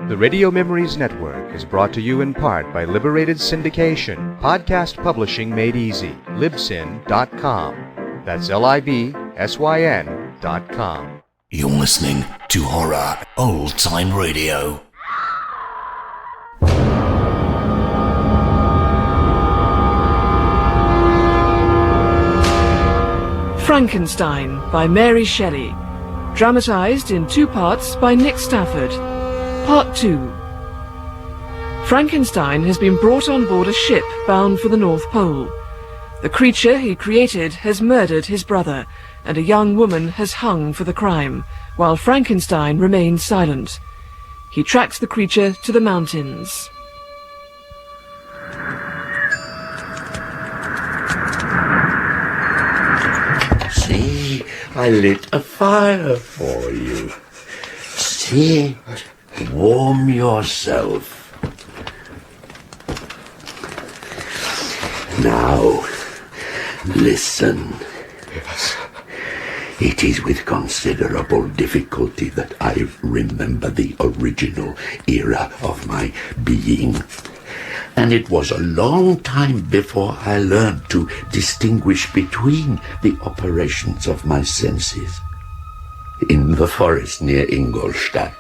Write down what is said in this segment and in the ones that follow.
The Radio Memories Network is brought to you in part by Liberated Syndication, podcast publishing made easy, libsyn.com. That's libsyn.com. You're listening to Horror Old Time Radio. Frankenstein by Mary Shelley. Dramatized in 2 parts by Nick Stafford. Part 2. Frankenstein has been brought on board a ship bound for the North Pole. The creature he created has murdered his brother, and a young woman has hung for the crime, while Frankenstein remains silent. He tracks the creature to the mountains. See, I lit a fire for you. Sit, warm yourself. Now, listen. It is with considerable difficulty that I remember the original era of my being. And it was a long time before I learned to distinguish between the operations of my senses. In the forest near Ingolstadt,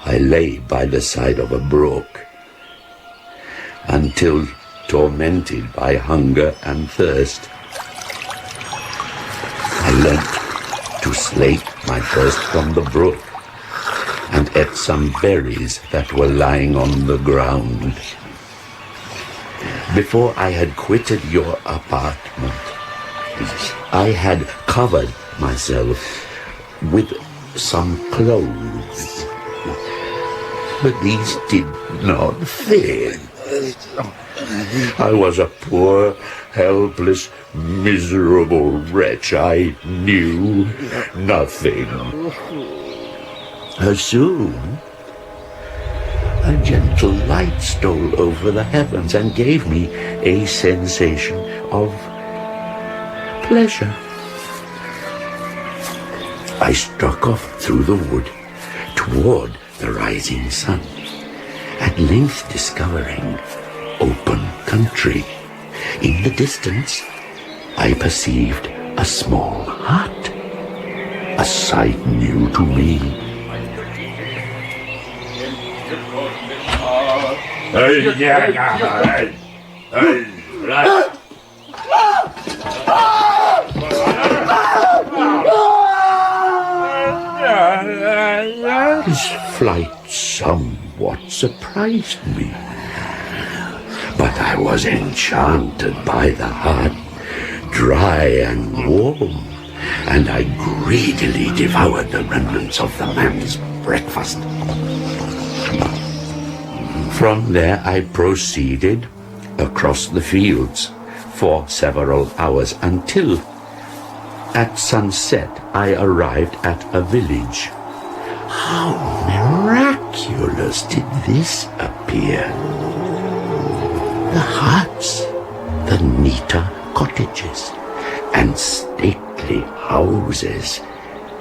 I lay by the side of a brook until, tormented by hunger and thirst, I learnt to slake my thirst from the brook and ate some berries that were lying on the ground. Before I had quitted your apartment, I had covered myself with some clothes, but these did not fit. I was a poor, helpless, miserable wretch. I knew nothing. Soon, a gentle light stole over the heavens and gave me a sensation of pleasure. I struck off through the wood toward the rising sun, at length discovering open country. In the distance, I perceived a small hut, a sight new to me. His flight somewhat surprised me, but I was enchanted by the hut, dry and warm, and I greedily devoured the remnants of the man's breakfast. From there I proceeded across the fields for several hours until at sunset I arrived at a village. How miraculous did this appear! The huts, the neater cottages, and stately houses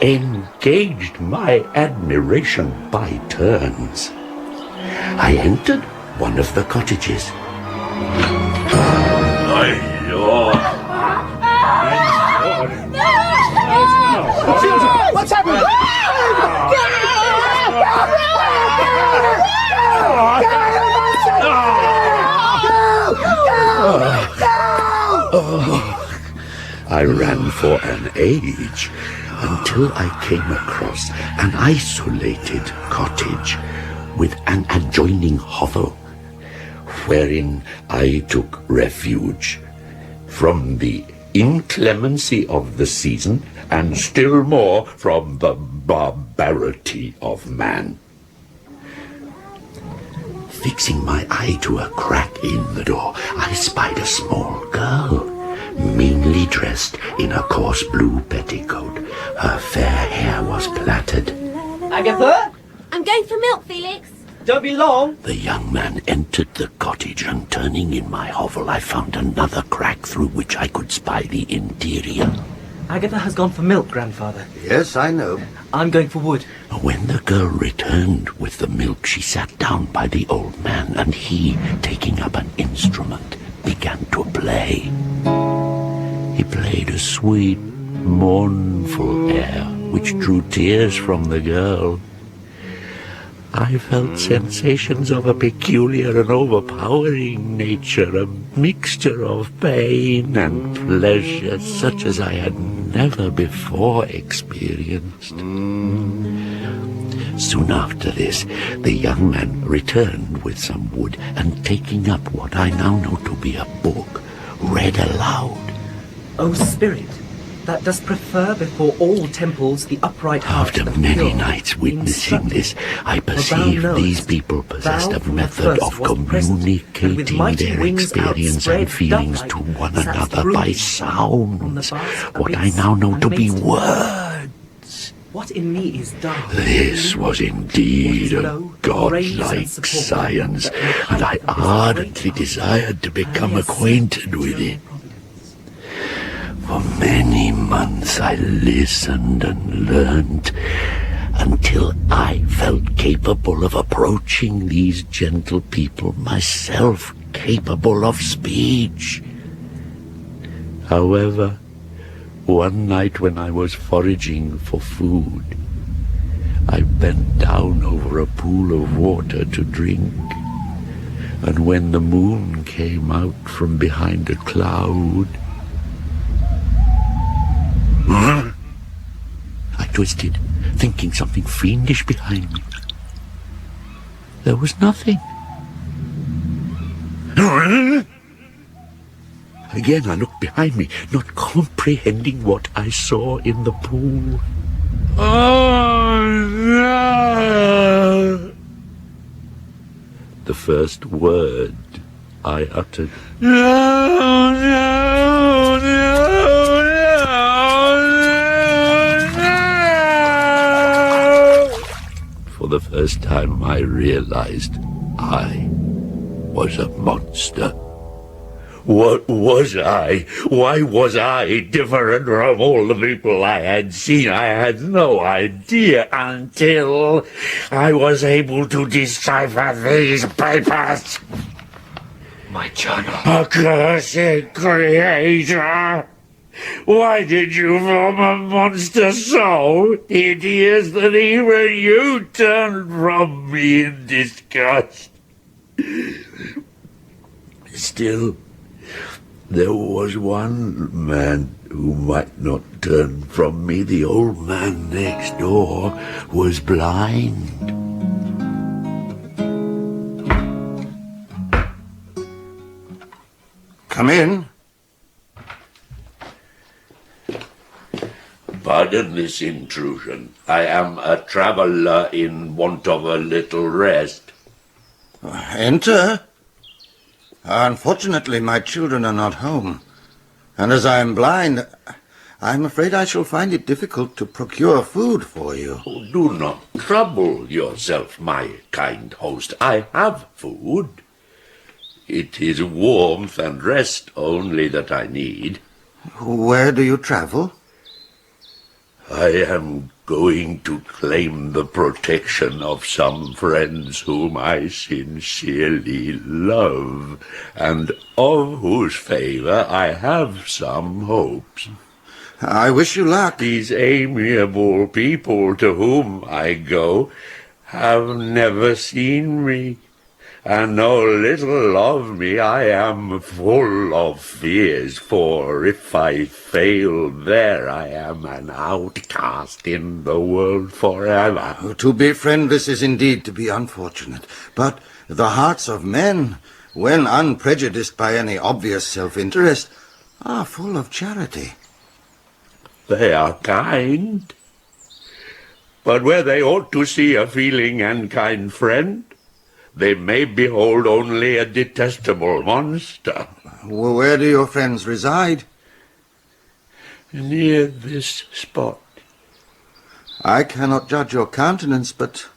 engaged my admiration by turns. I entered one of the cottages. My lord! What's happening? I ran for an age until I came across an isolated cottage with an adjoining hovel, wherein I took refuge from the inclemency of the season and still more from the barbarity of man. Fixing my eye to a crack in the door, I spied a small girl, meanly dressed in a coarse blue petticoat. Her fair hair was plaited. Agatha? I'm going for milk, Felix. Don't be long. The young man entered the cottage, and turning in my hovel, I found another crack through which I could spy the interior. Agatha has gone for milk, Grandfather. Yes, I know. I'm going for wood. When the girl returned with the milk, she sat down by the old man, and he, taking up an instrument, began to play. He played a sweet, mournful air, which drew tears from the girl. I felt sensations of a peculiar and overpowering nature, a mixture of pain and pleasure, such as I had never before experienced. Soon after this, the young man returned with some wood, and taking up what I now know to be a book, read aloud. O spirit, that dost prefer before all temples the upright heart After of many pure, nights witnessing this, I thou perceived knowest, these people possessed thou a from the method first of wast present, and with communicating mighty their wings experience outspread, and feelings dove-like, to one satst another by brooding on the sounds, vast what I abyss, now know and to be madest me. words. What in me is dark? This was indeed What is a low, raised and godlike supported, science, that in the and I height of this ardently great desired to become Alias acquainted with it. providence. For many months I listened and learnt, until I felt capable of approaching these gentle people, myself capable of speech. However, one night when I was foraging for food, I bent down over a pool of water to drink, and when the moon came out from behind a cloud, I twisted, thinking something fiendish behind me. There was nothing. Again I looked behind me, not comprehending what I saw in the pool. Oh, no! The first word I uttered. No, no, no, no. For the first time I realized I was a monster. What was I? Why was I different from all the people I had seen? I had no idea until I was able to decipher these papers. My journal. Accursed creator! Why did you form a monster so hideous that even you turned from me in disgust? Still, there was one man who might not turn from me. The old man next door was blind. Come in. Pardon this intrusion. I am a traveller in want of a little rest. Enter. Unfortunately, my children are not home, and as I am blind, I'm afraid I shall find it difficult to procure food for you. Oh, do not trouble yourself, my kind host. I have food. It is warmth and rest only that I need. Where do you travel? I am going to claim the protection of some friends whom I sincerely love, and of whose favor I have some hopes. I wish you luck. These amiable people to whom I go have never seen me, and know little of me. I am full of fears, for if I fail there, I am an outcast in the world forever. To be friendless is indeed to be unfortunate, but the hearts of men, when unprejudiced by any obvious self-interest, are full of charity. They are kind, but where they ought to see a feeling and kind friend, they may behold only a detestable monster. Where do your friends reside? Near this spot. I cannot judge your countenance, but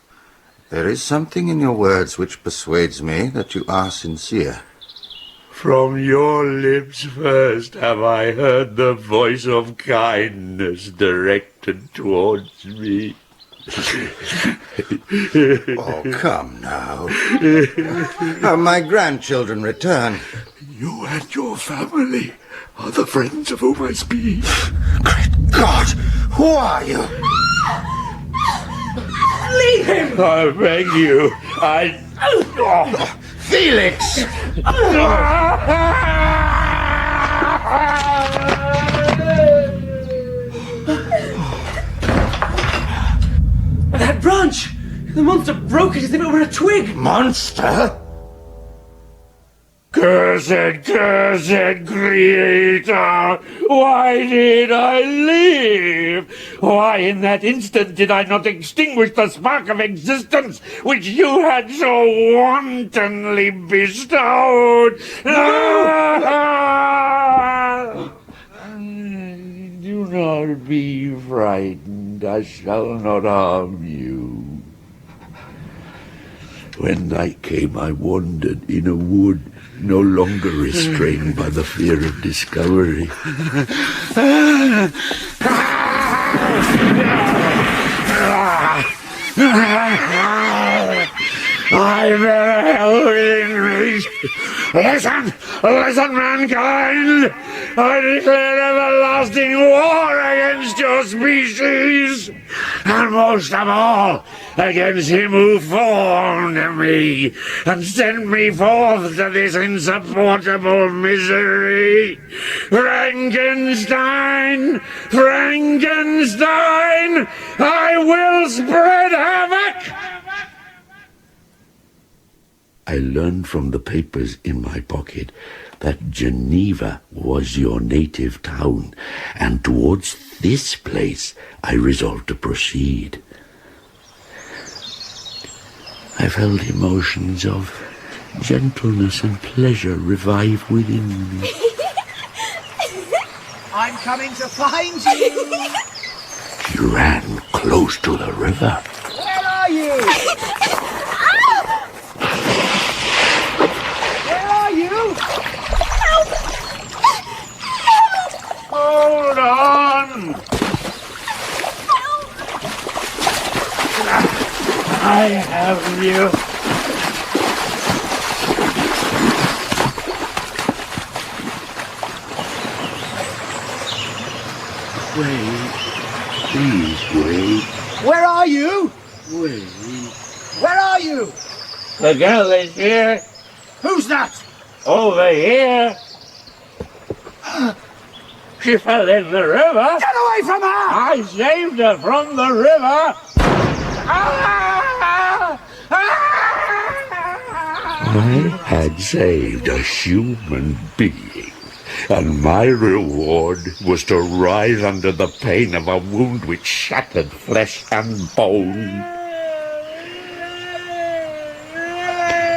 there is something in your words which persuades me that you are sincere. From your lips first have I heard the voice of kindness directed towards me. Oh, come now. My grandchildren return. You and your family are the friends of whom I speak. Great God! Who are you? Leave him! I beg you. Felix! That branch! The monster broke it as if it were a twig! Monster? Cursed creator! Why did I live? Why in that instant did I not extinguish the spark of existence which you had so wantonly bestowed? Do not be frightened. I shall not harm you. When night came, I wandered in a wood, no longer restrained by the fear of discovery. I beheld in me. Listen, mankind! I declare everlasting war against your species, and most of all, against him who formed me and sent me forth to this insupportable misery. Frankenstein! I will spread havoc! I learned from the papers in my pocket that Geneva was your native town, and towards this place I resolved to proceed. I felt emotions of gentleness and pleasure revive within me. I'm coming to find you! She ran close to the river. Where are you? Where are you? Help! Help! Hold on! I have you. Wait. Please wait. Where are you? Wait. Where are you? The girl is here. Who's that? Over here. She fell in the river. Get away from her! I saved her from the river. I had saved a human being, and my reward was to writhe under the pain of a wound which shattered flesh and bone.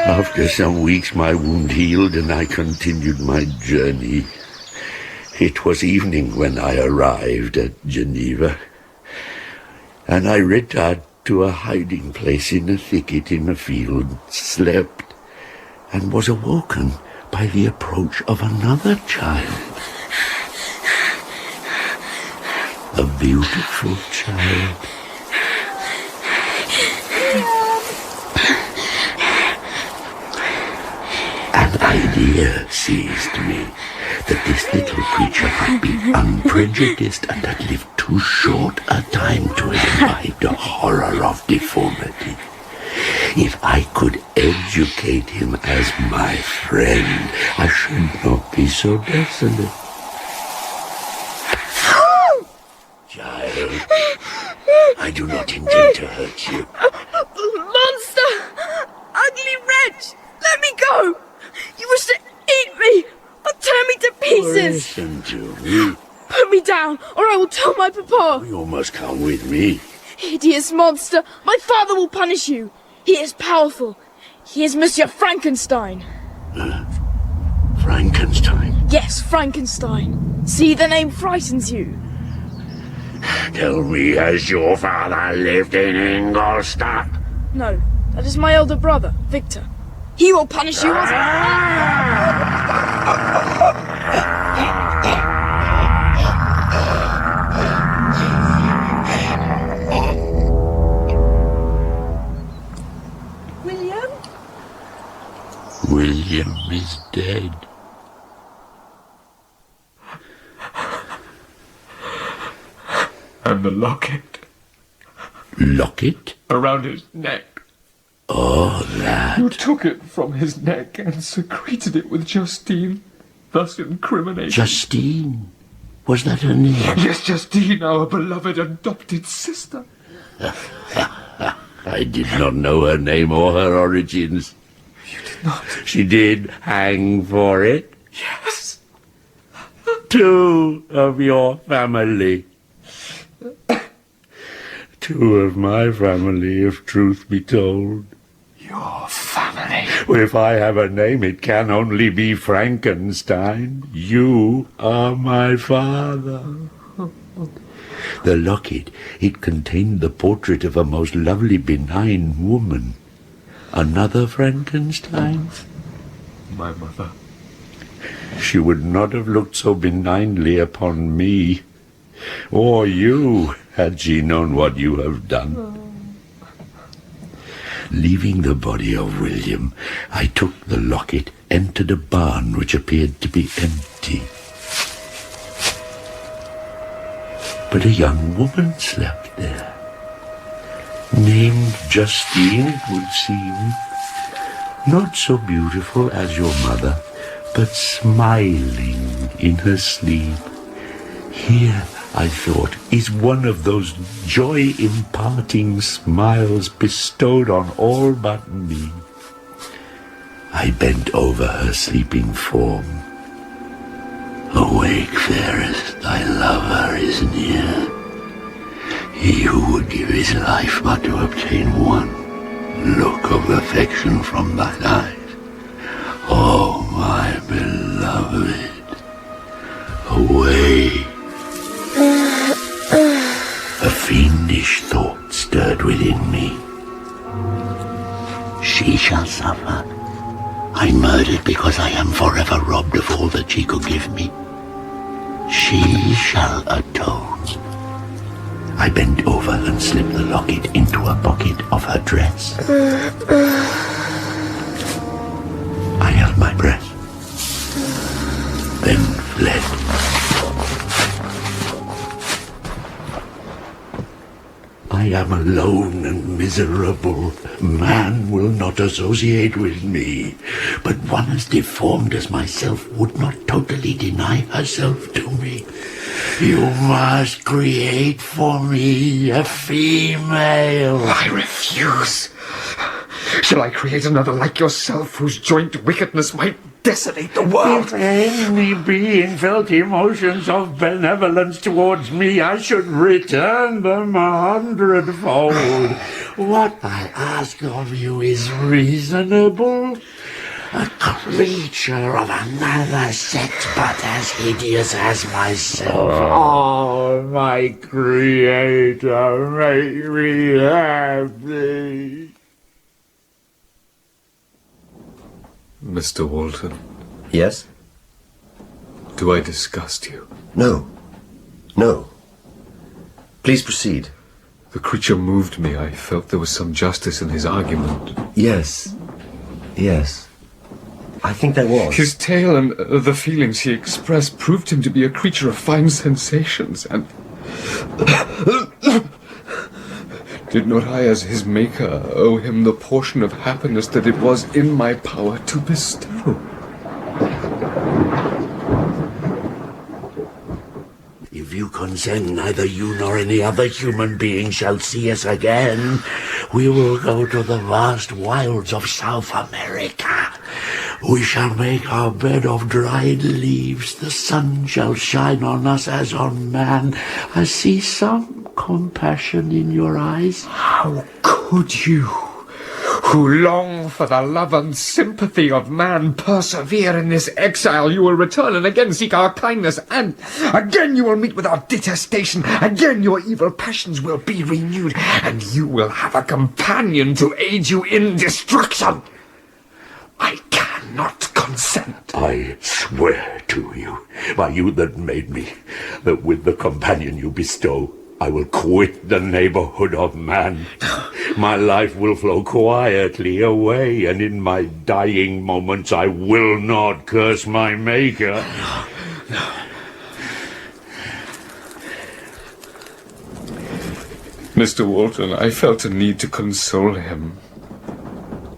After some weeks my wound healed and I continued my journey. It was evening when I arrived at Geneva, and I retired to a hiding place in a thicket in a field, slept, and was awoken by the approach of another child. A beautiful child. An idea seized me that this little creature might be unprejudiced and had lived too short a time to imbibe the horror of deformity. If I could educate him as my friend, I should not be so desolate. Child, I do not intend to hurt you. Monster! Ugly wretch! Let me go! You wish to eat me! Or tear me to pieces! Listen to me. Put me down, or I will tell my papa! You must come with me. Hideous monster! My father will punish you! He is powerful. He is Monsieur Frankenstein. Frankenstein? Yes, Frankenstein. See, the name frightens you. Tell me, has your father lived in Ingolstadt? No, that is my elder brother, Victor. He will punish you as... William? William is dead. And the locket. Locket? Around his neck. Oh, that. You took it from his neck and secreted it with Justine, thus incriminating. Justine? Was that her name? Yes, Justine, our beloved adopted sister. I did not know her name or her origins. You did not? She did hang for it. Yes. 2 of your family. 2 of my family, if truth be told. Your family? If I have a name, it can only be Frankenstein. You are my father. The locket, it contained the portrait of a most lovely, benign woman. Another Frankenstein? My mother. She would not have looked so benignly upon me, or you, had she known what you have done. Leaving the body of William, I took the locket, entered a barn which appeared to be empty. But a young woman slept there, named Justine, it would seem. Not so beautiful as your mother, but smiling in her sleep. Here, I thought, is one of those joy-imparting smiles bestowed on all but me. I bent over her sleeping form. Awake, fairest, thy lover is near. He who would give his life but to obtain one look of affection from thine eyes. Oh, my beloved, awake. A fiendish thought stirred within me. She shall suffer. I murdered because I am forever robbed of all that she could give me. She shall atone. I bent over and slipped the locket into a pocket of her dress. I held my breath, then fled. I am alone and miserable. Man will not associate with me. But one as deformed as myself would not totally deny herself to me. You must create for me a female. I refuse. Shall I create another like yourself, whose joint wickedness might desolate the world? If any being felt emotions of benevolence towards me, I should return them 100-fold. What I ask of you is reasonable. A creature of another sex, but as hideous as myself. Oh, my Creator, make me happy. Mr. Walton. Yes? Do I disgust you? No. No. Please proceed. The creature moved me. I felt there was some justice in his argument. Yes. Yes. I think there was. His tale and the feelings he expressed proved him to be a creature of fine sensations, and did not I, as his maker, owe him the portion of happiness that it was in my power to bestow? If you consent, neither you nor any other human being shall see us again. We will go to the vast wilds of South America. We shall make our bed of dried leaves. The sun shall shine on us as on man. I see some compassion in your eyes. How could you, who long for the love and sympathy of man, persevere in this exile? You will return and again seek our kindness, and again you will meet with our detestation. Again your evil passions will be renewed, and you will have a companion to aid you in destruction. I cannot consent. I swear to you, by you that made me, that with the companion you bestow, I will quit the neighborhood of man. My life will flow quietly away, and in my dying moments I will not curse my Maker. No. Mr. Walton, I felt a need to console him.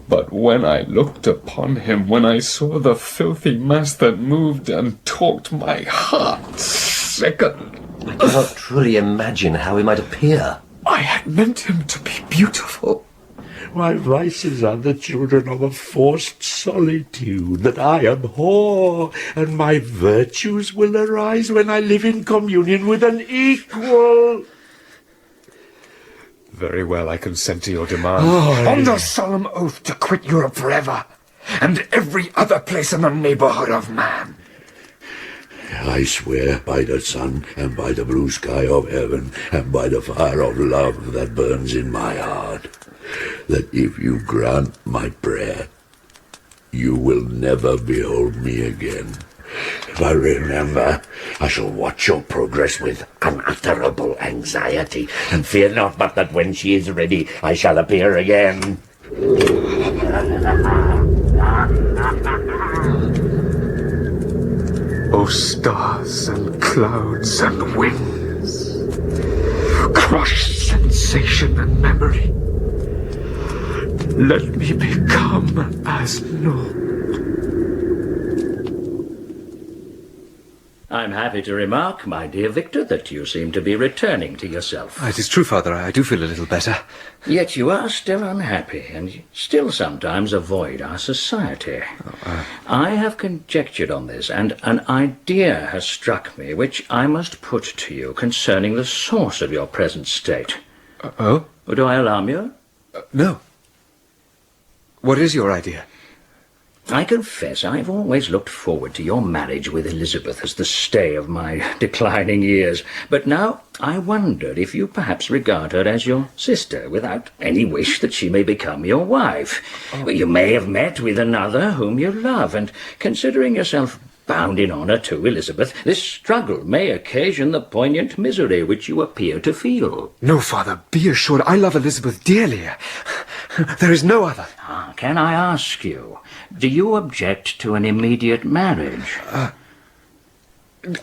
But when I looked upon him, when I saw the filthy mass that moved and talked, my heart sickened. I cannot truly imagine how he might appear. I had meant him to be beautiful. My vices are the children of a forced solitude that I abhor, and my virtues will arise when I live in communion with an equal. Very well, I consent to your demand. On the solemn oath to quit Europe forever, and every other place in the neighborhood of man. I swear by the sun, and by the blue sky of heaven, and by the fire of love that burns in my heart, that if you grant my prayer, you will never behold me again. But remember, I shall watch your progress with unutterable anxiety, and fear not but that when she is ready, I shall appear again. O stars and clouds and winds, crush sensation and memory. Let me become as naught. I'm happy to remark, my dear Victor, that you seem to be returning to yourself. It is true, Father. I do feel a little better. Yet you are still unhappy, and still sometimes avoid our society. I have conjectured on this, and an idea has struck me which I must put to you concerning the source of your present state. Oh? Do I alarm you? No. What is your idea? I confess I've always looked forward to your marriage with Elizabeth as the stay of my declining years. But now I wondered if you perhaps regard her as your sister, without any wish that she may become your wife. Oh. You may have met with another whom you love, and considering yourself bound in honour to Elizabeth, this struggle may occasion the poignant misery which you appear to feel. No, Father, be assured I love Elizabeth dearly. There is no other. Can I ask you, do you object to an immediate marriage?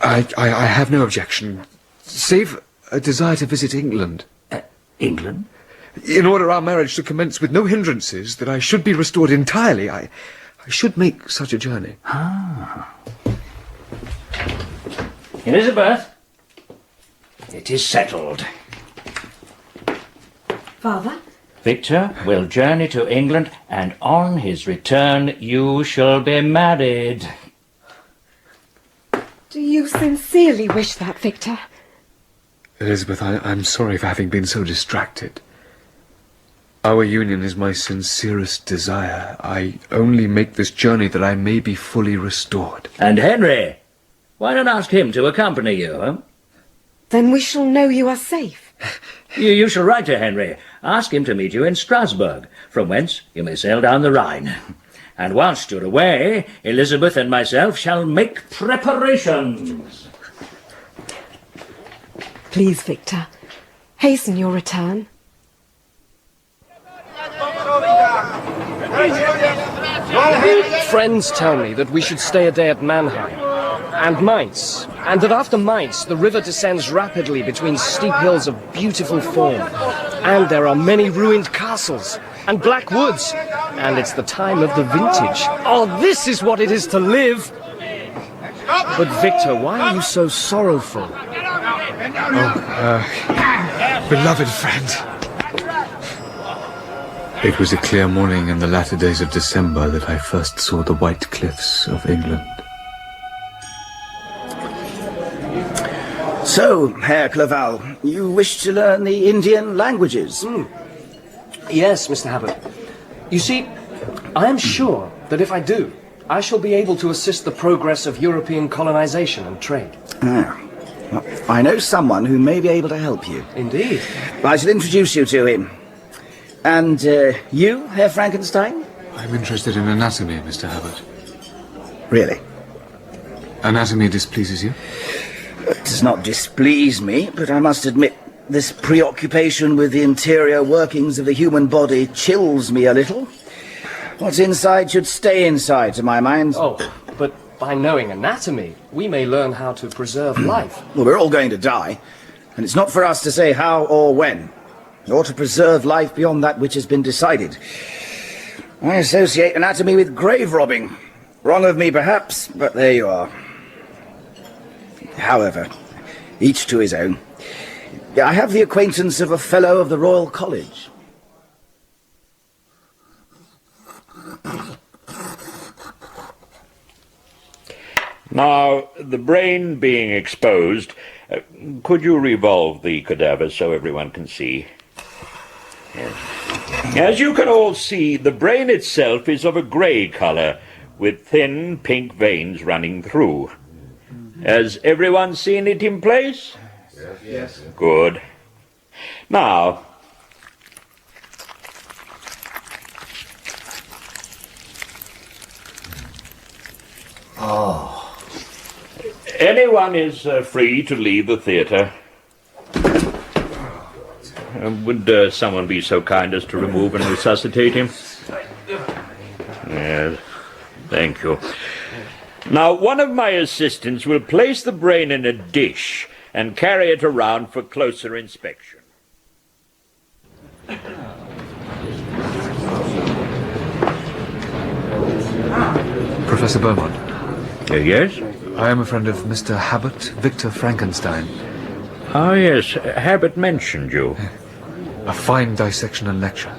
I have no objection, save a desire to visit England. England? In order our marriage to commence with no hindrances, that I should be restored entirely, I should make such a journey. Elizabeth, it is settled. Father? Victor will journey to England, and on his return you shall be married. Do you sincerely wish that, Victor? Elizabeth, I'm sorry for having been so distracted. Our union is my sincerest desire. I only make this journey that I may be fully restored. And Henry? Why not ask him to accompany you, huh? Then we shall know you are safe. You shall write to Henry. Ask him to meet you in Strasbourg, from whence you may sail down the Rhine. And whilst you're away, Elizabeth and myself shall make preparations. Please, Victor, hasten your return. Friends tell me that we should stay a day at Mannheim and Mainz, and that after Mainz the river descends rapidly between steep hills of beautiful form, and there are many ruined castles and black woods, and it's the time of the vintage. Oh, this is what it is to live! But Victor, why are you so sorrowful? Beloved friend. It was a clear morning in the latter days of December that I first saw the white cliffs of England. So, Herr Clerval, you wish to learn the Indian languages? Yes, Mr. Habit. You see, I am sure that if I do, I shall be able to assist the progress of European colonization and trade. Well, I know someone who may be able to help you. Indeed. I shall introduce you to him. And you, Herr Frankenstein? I'm interested in anatomy, Mr. Habit. Really? Anatomy displeases you? It does not displease me, but I must admit this preoccupation with the interior workings of the human body chills me a little. What's inside should stay inside, to my mind. Oh, but by knowing anatomy, we may learn how to preserve life. Well, we're all going to die, and it's not for us to say how or when, or to preserve life beyond that which has been decided. I associate anatomy with grave robbing. Wrong of me, perhaps, but there you are. However, each to his own. I have the acquaintance of a fellow of the Royal College. Now, the brain being exposed, could you revolve the cadaver so everyone can see? Yes. As you can all see, the brain itself is of a grey colour, with thin pink veins running through. Has everyone seen it in place? Yes. Good. Now, anyone is free to leave the theatre. Would someone be so kind as to remove and resuscitate him? Yes, thank you. Now, one of my assistants will place the brain in a dish and carry it around for closer inspection. Professor Beaumont. Yes? I am a friend of Mr. Habit, Victor Frankenstein. Ah, yes. Habit mentioned you. A fine dissection and lecture.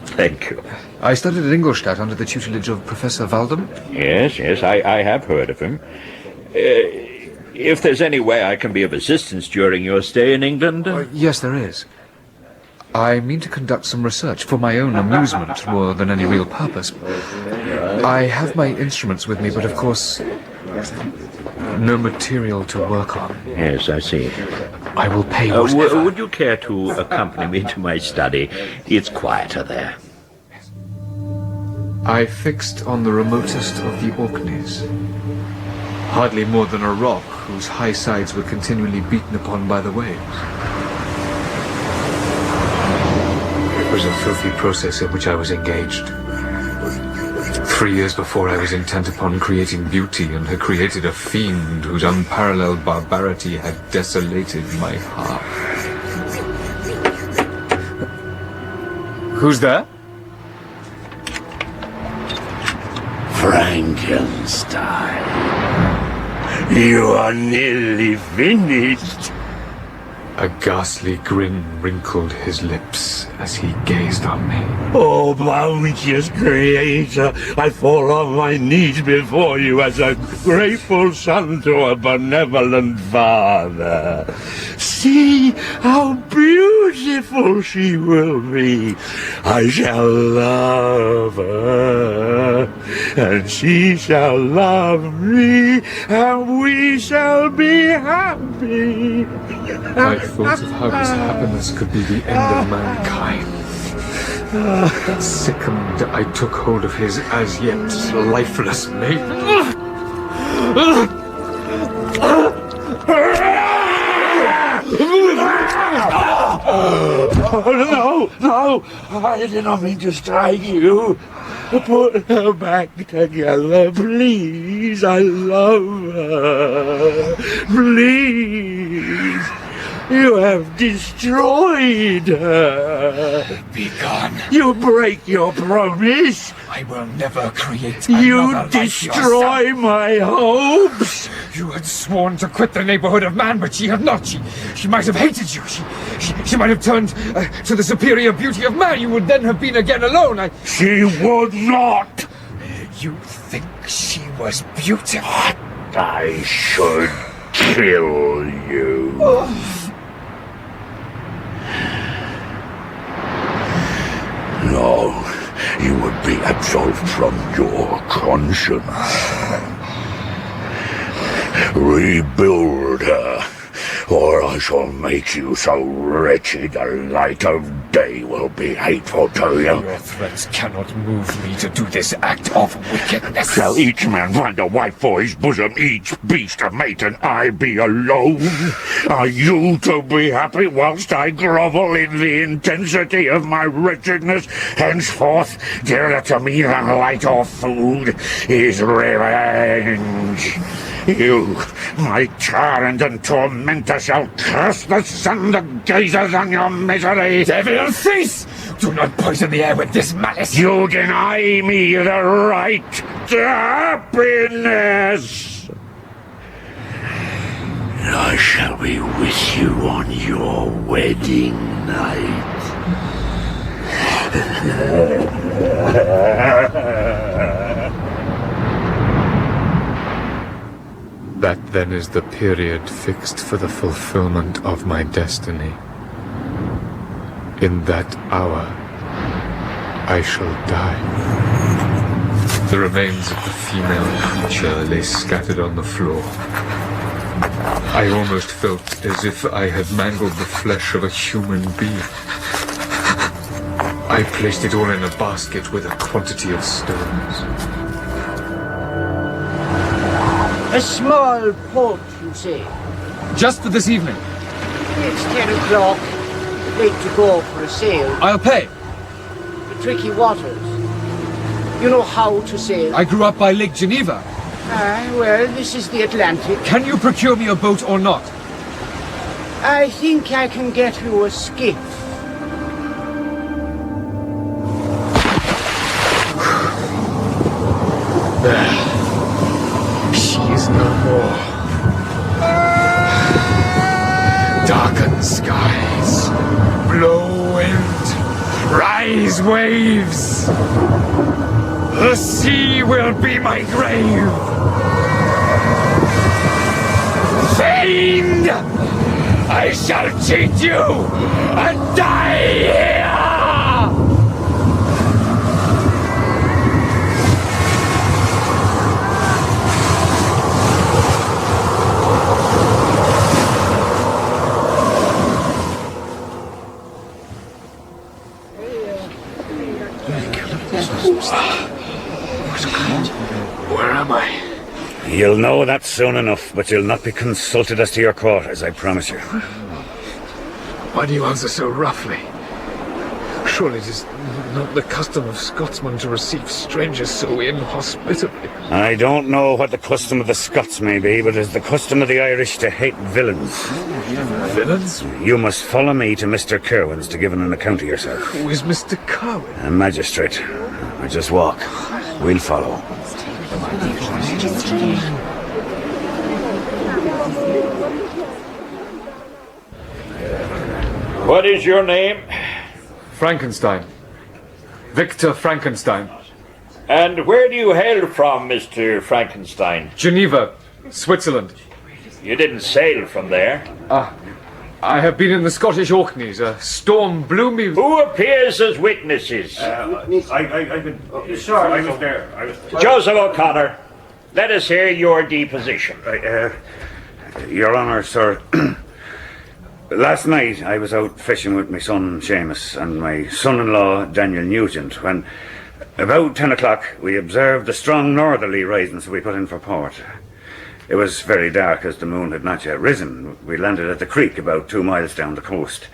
Thank you. I studied at Ingolstadt under the tutelage of Professor Waldem. Yes, I have heard of him. If there's any way I can be of assistance during your stay in England... Yes, there is. I mean to conduct some research for my own amusement more than any real purpose. I have my instruments with me, but of course, no material to work on. Yes, I see. I will pay whatever. Would you care to accompany me to my study? It's quieter there. I fixed on the remotest of the Orkneys. Hardly more than a rock whose high sides were continually beaten upon by the waves. It was a filthy process in which I was engaged. 3 years before, I was intent upon creating beauty, and had created a fiend whose unparalleled barbarity had desolated my heart. Who's there? Frankenstein, you are nearly finished. A ghastly grin wrinkled his lips as he gazed on me. Oh, bounteous Creator, I fall on my knees before you as a grateful son to a benevolent father. See how beautiful she will be. I shall love her, and she shall love me, and we shall be happy. I thought of how this happiness could be the end of mankind. Sickened, I took hold of his as yet lifeless mate. No, I did not mean to strike you. Put her back together, please. I love her. Please. You have destroyed her. Begone. You break your promise. I will never create You another destroy like my hopes. You had sworn to quit the neighborhood of man, but she had not. She might have hated you. She might have turned to the superior beauty of man. You would then have been again alone. She would not. You think she was beautiful? I should kill you. No, you would be absolved from your conscience. Rebuild her or I shall make you so wretched the light of day will be hateful to you. Your threats cannot move me to do this act of wickedness. Shall each man find a wife for his bosom, each beast a mate, and I be alone? Are you to be happy whilst I grovel in the intensity of my wretchedness? Henceforth, dearer to me than light or food is revenge. You, my tyrant and tormentor, shall curse the sun that gazes on your misery. Devil, cease! Do not poison the air with this malice. You deny me the right to happiness. I shall be with you on your wedding night. That then is the period fixed for the fulfillment of my destiny. In that hour, I shall die. The remains of the female creature lay scattered on the floor. I almost felt as if I had mangled the flesh of a human being. I placed it all in a basket with a quantity of stones. A small boat, you say? Just for this evening. It's 10 o'clock. Late to go for a sail. I'll pay. The tricky waters. You know how to sail? I grew up by Lake Geneva. Ah, well, this is the Atlantic. Can you procure me a boat or not? I think I can get you a skiff. There. She is no more. Darken skies, blow wind, rise waves. The sea will be my grave. Fiend! I shall cheat you and die here! Where am I? You'll know that soon enough, but you'll not be consulted as to your quarters, I promise you. Why do you answer so roughly? Surely it is not the custom of Scotsmen to receive strangers so inhospitably. I don't know what the custom of the Scots may be, but it's the custom of the Irish to hate villains. Villains? You must follow me to Mr. Kerwin's to give an account of yourself. Who is Mr. Kerwin? A magistrate. Or just walk. We'll follow. What is your name? Frankenstein. Victor Frankenstein. And where do you hail from, Mr. Frankenstein? Geneva, Switzerland. You didn't sail from there. I have been in the Scottish Orkneys. A storm blew me... Who appears as witnesses? I was there. Joseph O'Connor, let us hear your deposition. Your Honour, sir, last night I was out fishing with my son Seamus and my son-in-law Daniel Nugent when, about 10 o'clock, we observed a strong northerly rising, so we put in for port. It was very dark as the moon had not yet risen. We landed at the creek about 2 miles down the coast.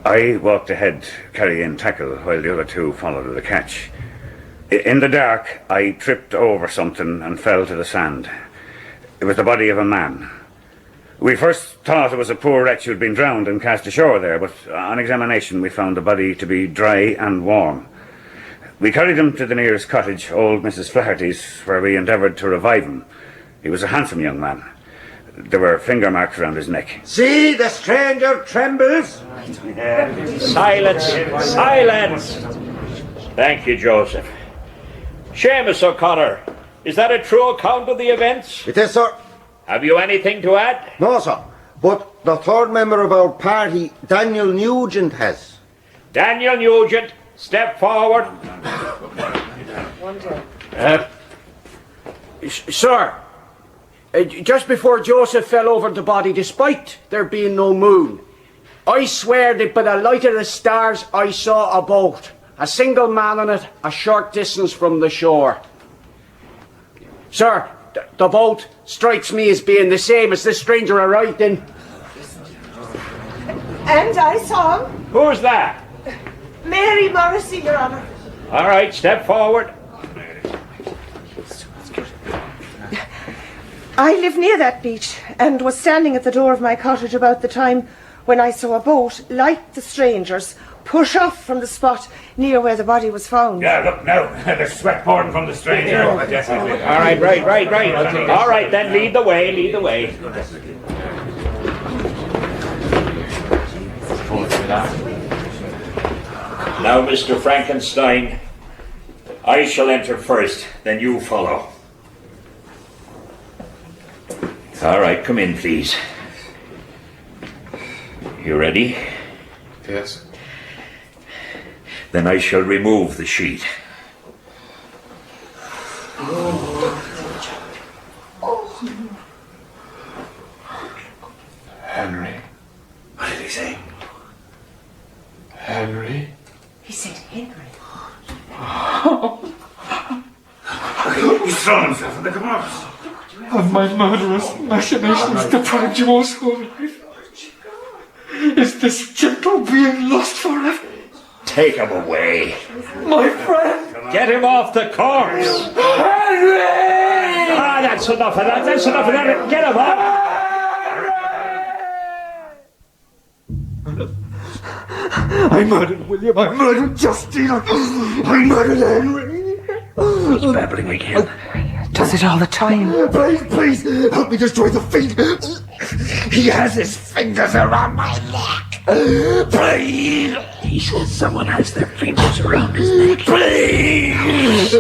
I walked ahead, carrying tackle, while the other two followed with the catch. In the dark, I tripped over something and fell to the sand. It was the body of a man. We first thought it was a poor wretch who'd been drowned and cast ashore there, but on examination we found the body to be dry and warm. We carried him to the nearest cottage, old Mrs. Flaherty's, where we endeavoured to revive him. He was a handsome young man. There were finger marks around his neck. See, the stranger trembles. Silence! Silence! Thank you, Joseph. Seamus O'Connor, is that a true account of the events? It is, sir. Have you anything to add? No, sir. But the third member of our party, Daniel Nugent, has. Daniel Nugent, step forward. Sir, Just before Joseph fell over the body, despite there being no moon, I swear that by the light of the stars I saw a boat. A single man on it, a short distance from the shore. Sir, the boat strikes me as being the same as this stranger arrived in. And I saw him. Who's that? Mary Morrissey, Your Honour. All right, step forward. I live near that beach and was standing at the door of my cottage about the time when I saw a boat, like the stranger's, push off from the spot near where the body was found. Yeah, look now, the sweat pouring from the stranger. All right, right. All right, then lead the way. Now, Mr. Frankenstein, I shall enter first, then you follow. All right, come in, please. You ready? Yes. Then I shall remove the sheet. Henry. What did he say? Henry? He said Henry. He's thrown himself in the commode. Have my murderous machinations deprived you of your life? Is this gentle being lost forever? Take him away. My friend! Get him off the corpse! Henry! Ah, that's enough of that. Get him off! I murdered William. I murdered Justine. I murdered Henry. He's babbling again. Does it all the time. Please, help me destroy the fiend. He has his fingers around my neck. Please. He says someone has their fingers around his neck. Please.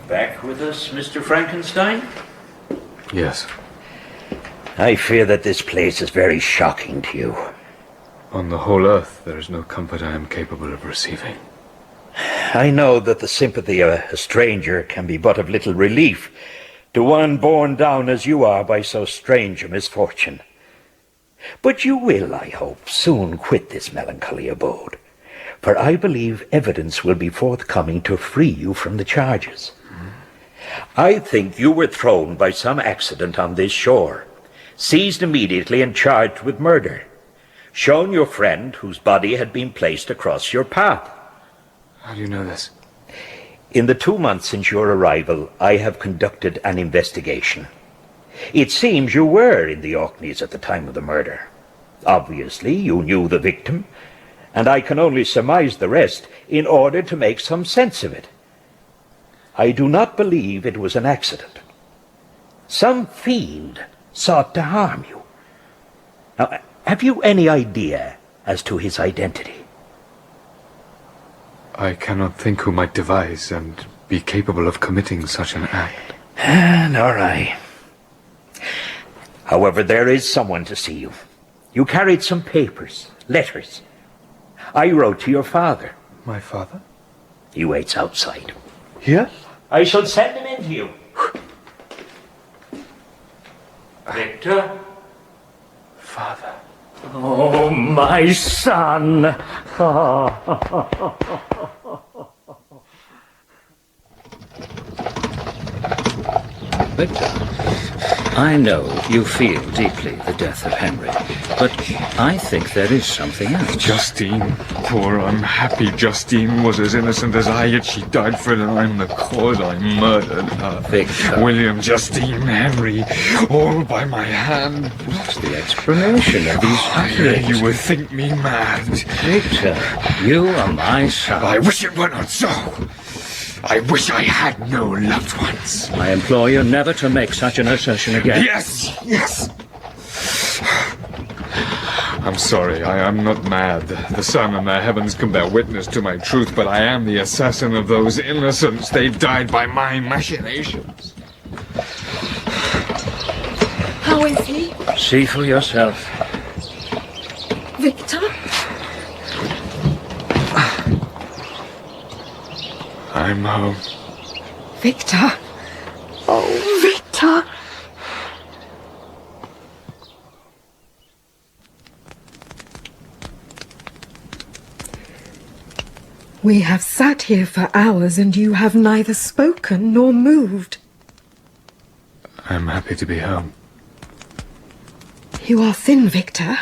Back with us, Mr. Frankenstein? Yes. I fear that this place is very shocking to you. On the whole earth, there is no comfort I am capable of receiving. I know that the sympathy of a stranger can be but of little relief to one borne down as you are by so strange a misfortune. But you will, I hope, soon quit this melancholy abode, for I believe evidence will be forthcoming to free you from the charges. I think you were thrown by some accident on this shore, seized immediately and charged with murder, shown your friend whose body had been placed across your path. How do you know this? In the 2 months since your arrival, I have conducted an investigation. It seems you were in the Orkneys at the time of the murder. Obviously, you knew the victim, and I can only surmise the rest in order to make some sense of it. I do not believe it was an accident. Some fiend sought to harm you. Now, have you any idea as to his identity? I cannot think who might devise and be capable of committing such an act. Nor I. However, there is someone to see you. You carried some papers, letters. I wrote to your father. My father? He waits outside. Here? I shall send him in to you. Victor? Father. Oh, my son! Victor, I know you feel deeply the death of Henry, but I think there is something else. Justine, poor unhappy Justine, was as innocent as I, yet she died for it, and I'm the cause. I murdered her. Victor. William, Justine, Henry, all by my hand. What's the explanation of these utterances? You would think me mad. Victor, you are my son. I wish it were not so. I wish I had no loved ones. I implore you never to make such an assertion again. Yes. I'm sorry, I am not mad. The sun and the heavens can bear witness to my truth, but I am the assassin of those innocents. They died by my machinations. How is he? See for yourself. Victor? I'm home. Victor. Oh, Victor. We have sat here for hours and you have neither spoken nor moved. I'm happy to be home. You are thin, Victor,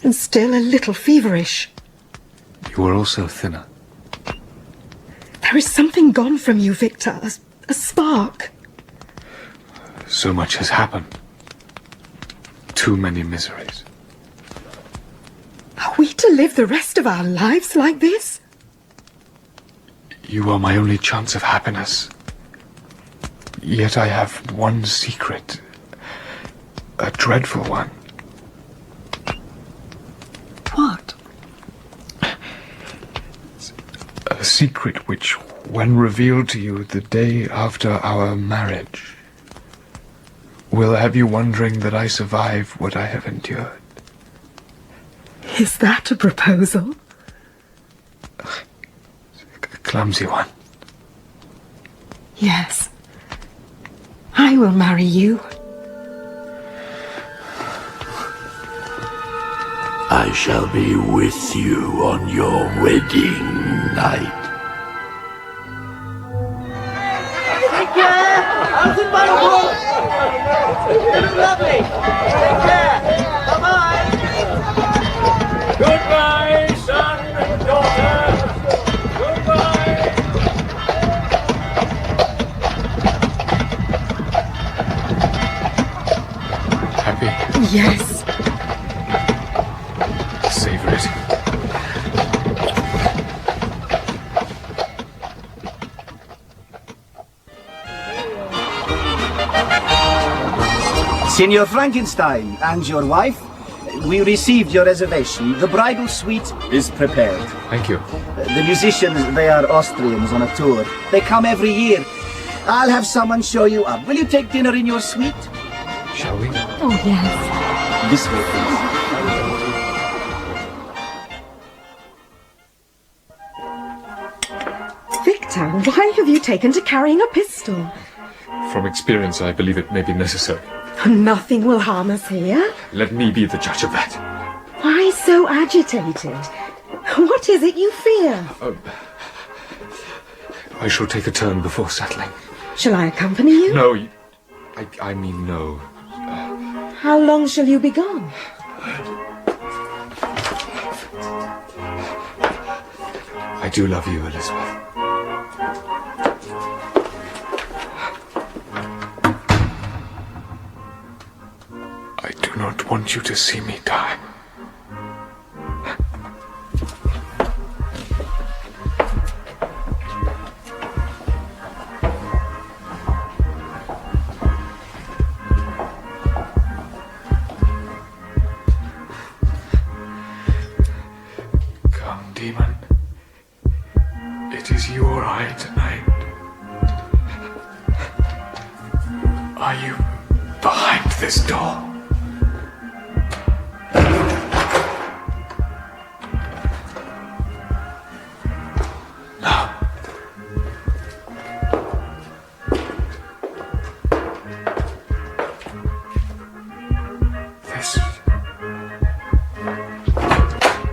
and still a little feverish. You are also thinner. There is something gone from you, Victor, a spark. So much has happened. Too many miseries. Are we to live the rest of our lives like this? You are my only chance of happiness. Yet I have one secret. A dreadful one. What? A secret which, when revealed to you the day after our marriage, will have you wondering that I survived what I have endured. Is that a proposal? A clumsy one. Yes. I will marry you. I shall be with you on your wedding night. Take care! How's it, Butterfly? You look lovely! Take care! Bye-bye! Goodbye, son and daughter! Goodbye! Happy? Yes. Savor it. Signor Frankenstein and your wife, we received your reservation. The bridal suite is prepared. Thank you. The musicians, they are Austrians on a tour. They come every year. I'll have someone show you up. Will you take dinner in your suite? Shall we? Oh, yes. This way, please. Victor, why have you taken to carrying a pistol? From experience, I believe it may be necessary. Nothing will harm us here. Let me be the judge of that. Why so agitated? What is it you fear? I shall take a turn before settling. Shall I accompany you? No, I mean no. How long shall you be gone? I do love you, Elizabeth. I do not want you to see me die. Come, demon. It is you or I tonight. Are you behind this door? No. This.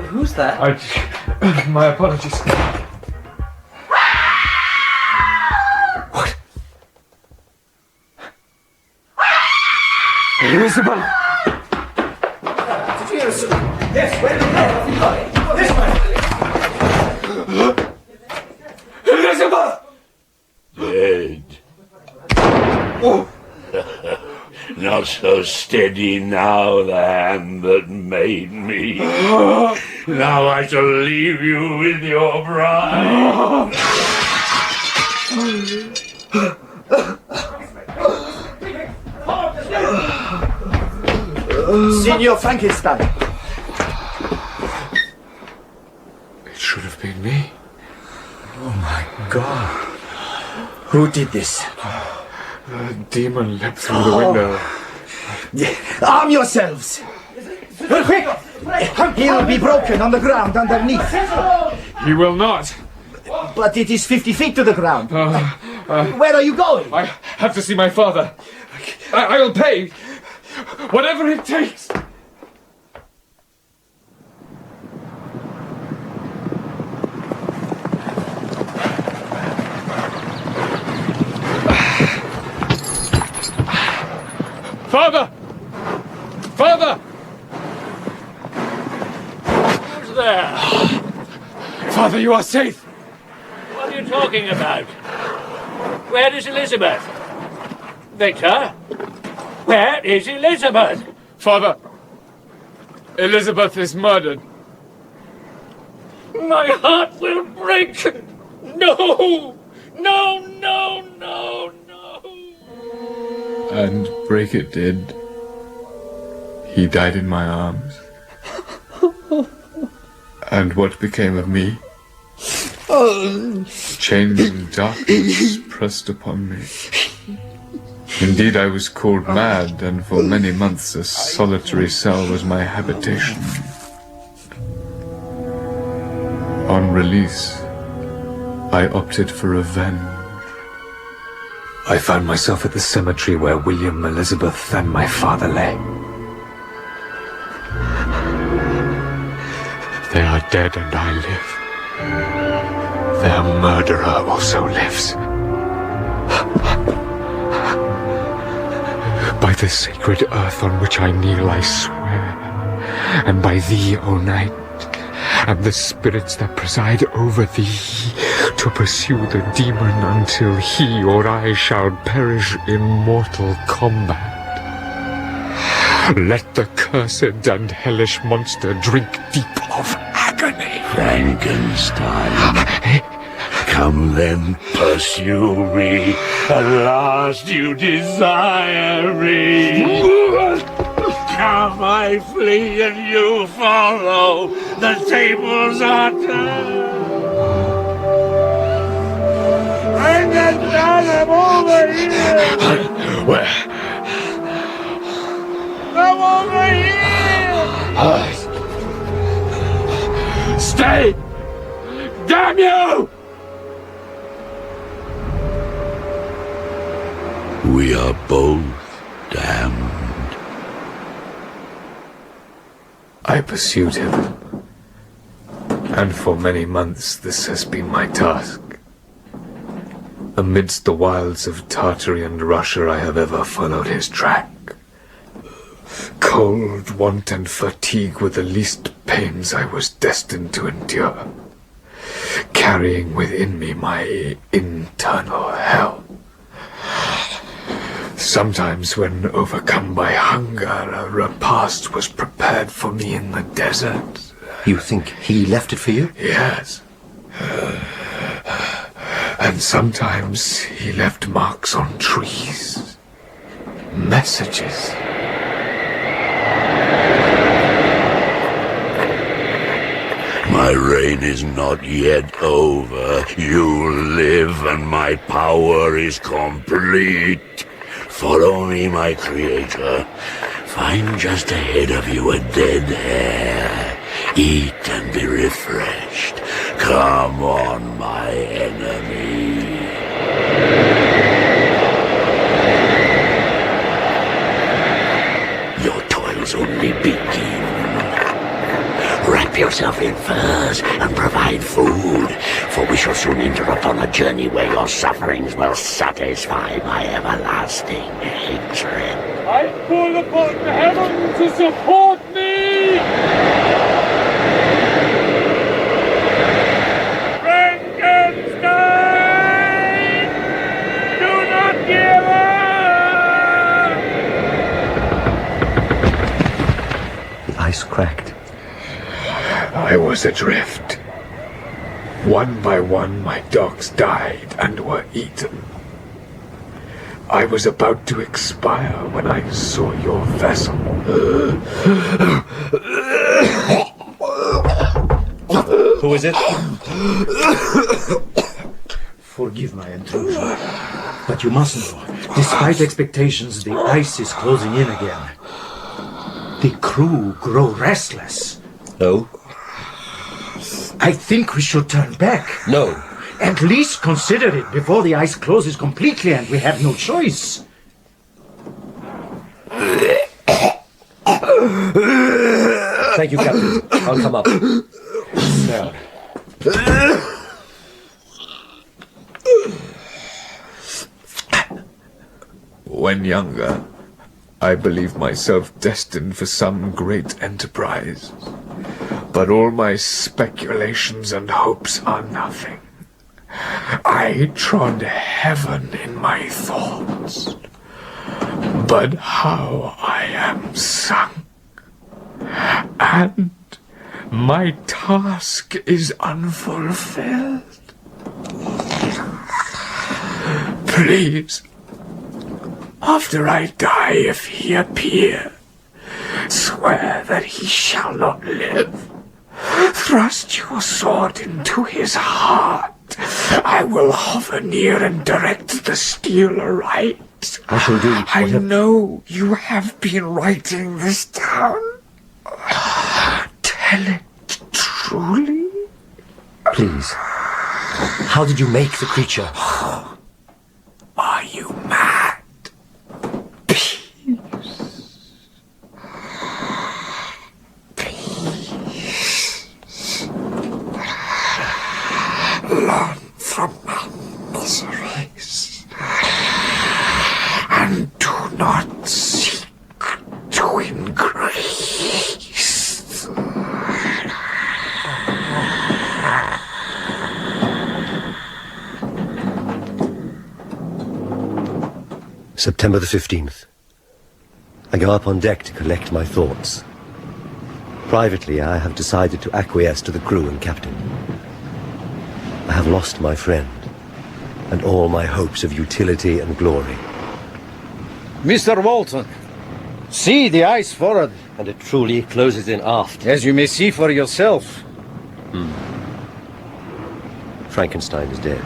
Who's that? My apologies. Elizabeth! Did you hear us? Yes, where the hell? This way! Elizabeth! Dead. Oh. Not so steady now, the hand that made me. Now I shall leave you with your bride. Signor Frankenstein. It should have been me. Oh my God. Who did this? The demon leapt through the window. Arm yourselves! Quick! He'll be broken on the ground underneath. He will not. But it is 50 feet to the ground. Where are you going? I have to see my father. I will pay. Whatever it takes. Father! Father! Who's there? Father, you are safe. What are you talking about? Where is Elizabeth? Victor? Where is Elizabeth? Father, Elizabeth is murdered. My heart will break. No! No, no, no, no. And break it did. He died in my arms. And what became of me? Chains and darkness pressed upon me. Indeed, I was called mad, and for many months a solitary cell was my habitation. On release, I opted for revenge. I found myself at the cemetery where William, Elizabeth, and my father lay. They are dead and I live. Their murderer also lives. By the sacred earth on which I kneel, I swear, and by thee, O night, and the spirits that preside over thee, to pursue the demon until he or I shall perish in mortal combat. Let the cursed and hellish monster drink deep of agony. Frankenstein, come then, pursue me. At last you desire me. Come, I flee and you follow. The tables are turned. Frankenstein, I'm over here. Where? Come over here. Stay! Damn you! We are both damned. I pursued him, and for many months this has been my task. Amidst the wilds of Tartary and Russia I have ever followed his track. Cold, want, and fatigue were the least pains I was destined to endure, carrying within me my internal hell. Sometimes, when overcome by hunger, a repast was prepared for me in the desert. You think he left it for you? Yes. And sometimes he left marks on trees. Messages. My reign is not yet over. You live and my power is complete. Follow me, my creator. Find just ahead of you a dead hare. Eat and be refreshed. Come on, my enemy. Your toils only begin. Wrap yourself in furs and provide food, for we shall soon enter upon a journey where your sufferings will satisfy my everlasting hatred. I call upon heaven to support me! Frankenstein! Do not give up! The ice cracked. I was adrift. One by one my dogs died and were eaten. I was about to expire when I saw your vessel. Who is it? Forgive my intrusion. But you must know, despite expectations, the ice is closing in again. The crew grow restless. No. I think we should turn back. No. At least consider it before the ice closes completely and we have no choice. Thank you, Captain. I'll come up. Now. When younger, I believed myself destined for some great enterprise. But all my speculations and hopes are nothing. I trod heaven in my thoughts. But how I am sunk, and my task is unfulfilled. Please, after I die, if he appear, swear that he shall not live. Thrust your sword into his heart. I will hover near and direct the steel aright. I shall do I know you have been writing this down. Tell it truly. Please. How did you make the creature? Are you mad? Learn from my miseries, and do not seek to increase. September the 15th. I go up on deck to collect my thoughts. Privately, I have decided to acquiesce to the crew and captain. I have lost my friend, and all my hopes of utility and glory. Mr. Walton, see the ice forward. And it truly closes in aft. As you may see for yourself. Frankenstein is dead.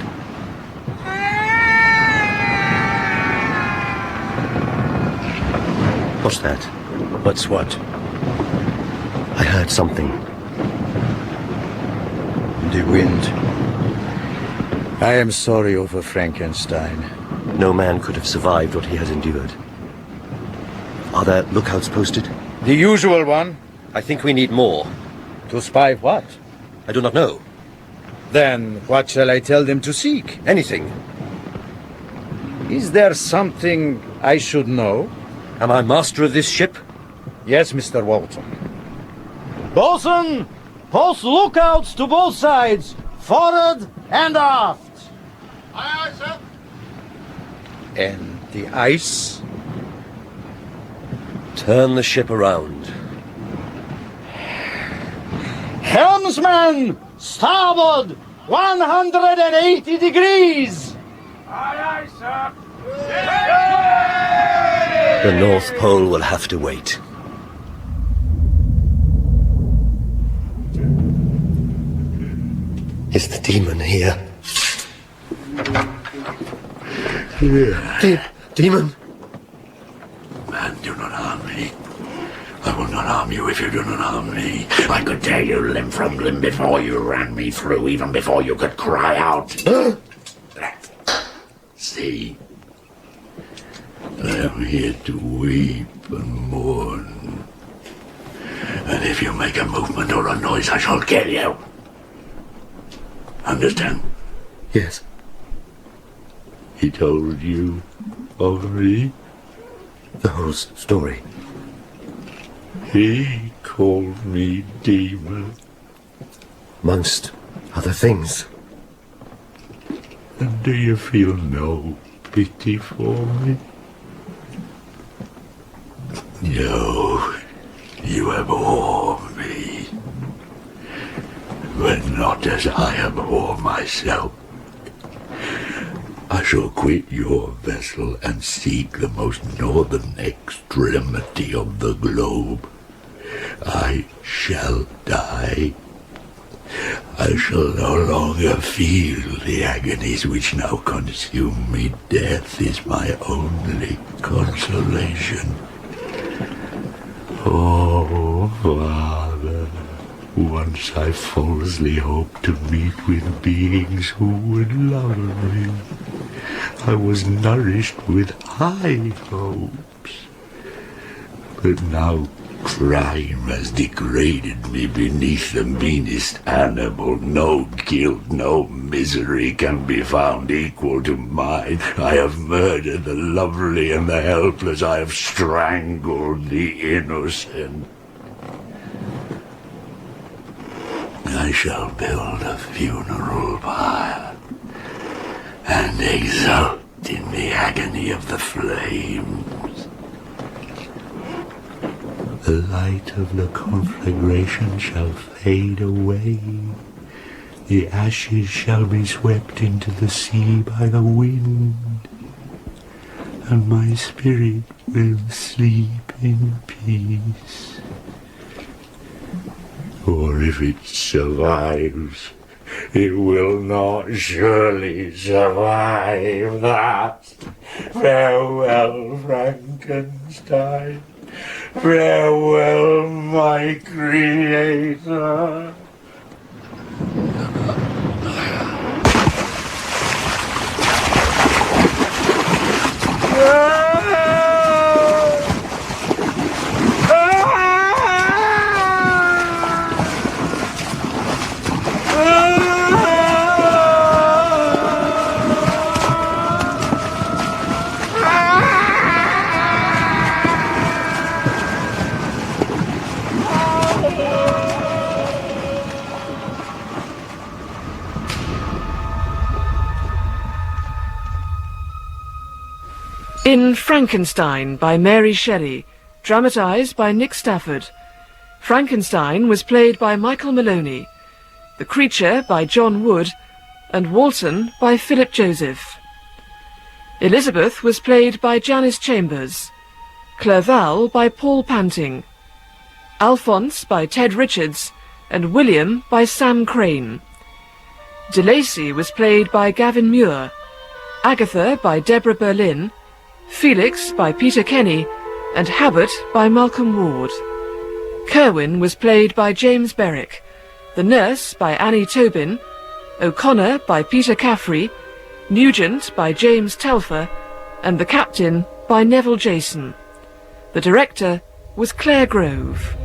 What's that? What's what? I heard something. The wind. I am sorry over Frankenstein. No man could have survived what he has endured. Are there lookouts posted? The usual one. I think we need more. To spy what? I do not know. Then what shall I tell them to seek? Anything. Is there something I should know? Am I master of this ship? Yes, Mr. Walton. Bosun, post lookouts to both sides, forward and aft. Aye, aye, sir. And the ice? Turn the ship around. Helmsman, starboard, 180 degrees. Aye, aye, sir. The North Pole will have to wait. Is the demon here? Demon? Man, do not harm me. I will not harm you if you do not harm me. I could tear you limb from limb before you ran me through, even before you could cry out. See? I am here to weep and mourn. And if you make a movement or a noise, I shall kill you. Understand? Yes. He told you of me? The whole story. He called me demon. Amongst other things. And do you feel no pity for me? No, you abhor me, but not as I abhor myself. I shall quit your vessel and seek the most northern extremity of the globe. I shall die. I shall no longer feel the agonies which now consume me. Death is my only consolation. Oh, Father, Once I falsely hoped to meet with beings who would love me. I was nourished with high hopes. But now crime has degraded me beneath the meanest animal. No guilt, no misery can be found equal to mine. I have murdered the lovely and the helpless. I have strangled the innocent. I shall build a funeral pyre and exult in the agony of the flames. The light of the conflagration shall fade away. The ashes shall be swept into the sea by the wind, and my spirit will sleep in peace. Or if it survives, it will not surely survive that. Farewell, Frankenstein. Farewell, my creator. In Frankenstein by Mary Shelley, dramatised by Nick Stafford. Frankenstein was played by Michael Maloney, The Creature by John Wood, and Walton by Philip Joseph. Elizabeth was played by Janice Chambers, Clerval by Paul Panting, Alphonse by Ted Richards, and William by Sam Crane. De Lacy was played by Gavin Muir, Agatha by Deborah Berlin, Felix by Peter Kenny, and Habit by Malcolm Ward. Kerwin was played by James Berwick, the Nurse by Annie Tobin, O'Connor by Peter Caffrey, Nugent by James Telfer, and the Captain by Neville Jason. The director was Claire Grove.